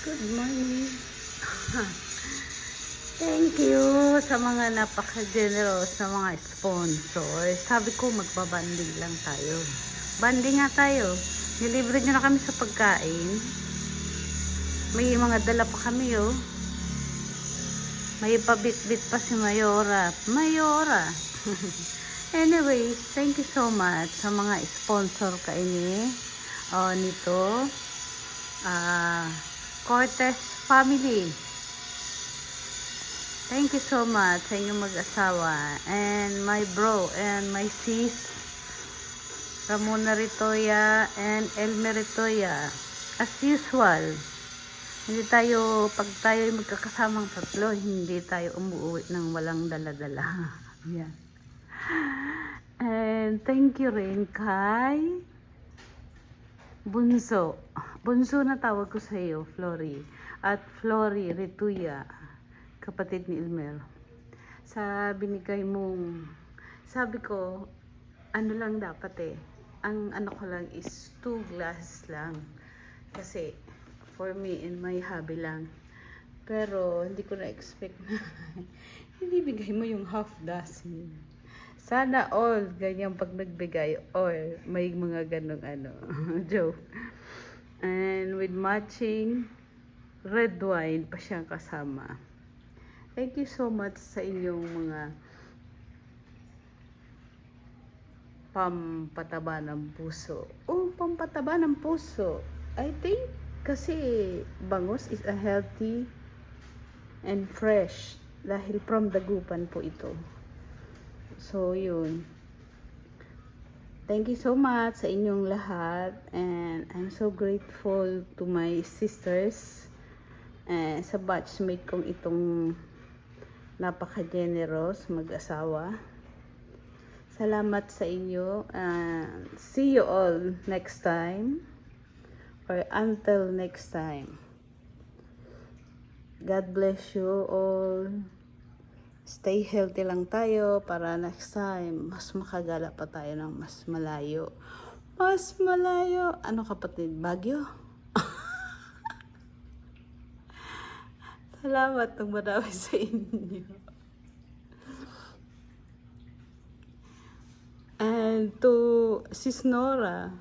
Good morning. Thank you sa mga napaka-generous na mga sponsors. Sabi ko magbabanding lang tayo. Banding nga tayo. Nilibre nyo na kami sa pagkain. May mga dala pa kami oh. May pabit-bit pa si Mayora. Mayora. Anyway, thank you so much sa mga sponsor kaini. Nito. Cortez family. Thank you so much sa inyong mag-asawa and my bro and my sis Ramona Ritoya and Elmer Ritoya. As usual, hindi tayo, pag tayo magkakasamang tatlo, hindi tayo umuwi ng walang dala-dala. Yan. And thank you rin kay Bunso. Bunso na tawag ko sa iyo, Flory. At Flory Rituya, kapatid ni Elmer. Sa binigay mong, sabi ko, ano lang dapat ang ano ko lang is 2 glass lang. Kasi, for me and my hubby lang. Pero, hindi ko na-expect na hindi bigay mo yung half dozen. Sana all ganyan pag nagbigay or may mga ganong joke. And with matching red wine pa siyang kasama. Thank you so much sa inyong mga pampataba ng puso. Oh, pampataba ng puso. I think kasi bangus is a healthy and fresh dahil from dagupan po ito. So, yun. Thank you so much sa inyong lahat. And I'm so grateful to my sisters. Sa batchmate kong itong napaka-generous mag-asawa. Salamat sa inyo. See you all next time. Or until next time. God bless you all. Stay healthy lang tayo para next time mas makagala pa tayo ng mas malayo. Mas malayo. Ano kapatid? Baguio? Salamat ng marami sa inyo. And to Sis Nora,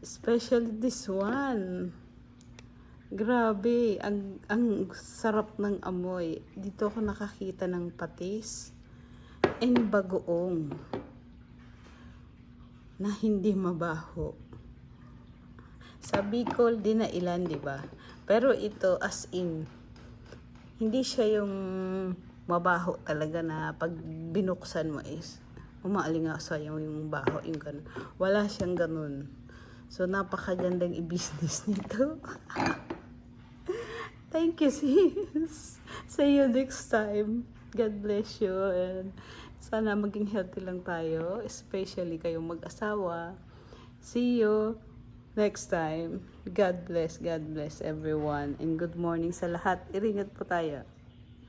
especially this one. Grabe, ang sarap ng amoy. Dito ako nakakita ng patis and bagoong na hindi mabaho. Sa Bicol, di na ilan, di ba? Pero ito, as in, hindi siya yung mabaho talaga na pag binuksan mo is umaalingasa yung baho, yung ganun. Wala siyang ganun. So, napakagandang i-business nito. Thank you, sis. See you next time. God bless you. And sana maging healthy lang tayo. Especially kayong mag-asawa. See you next time. God bless everyone. And good morning sa lahat. Iringat po tayo.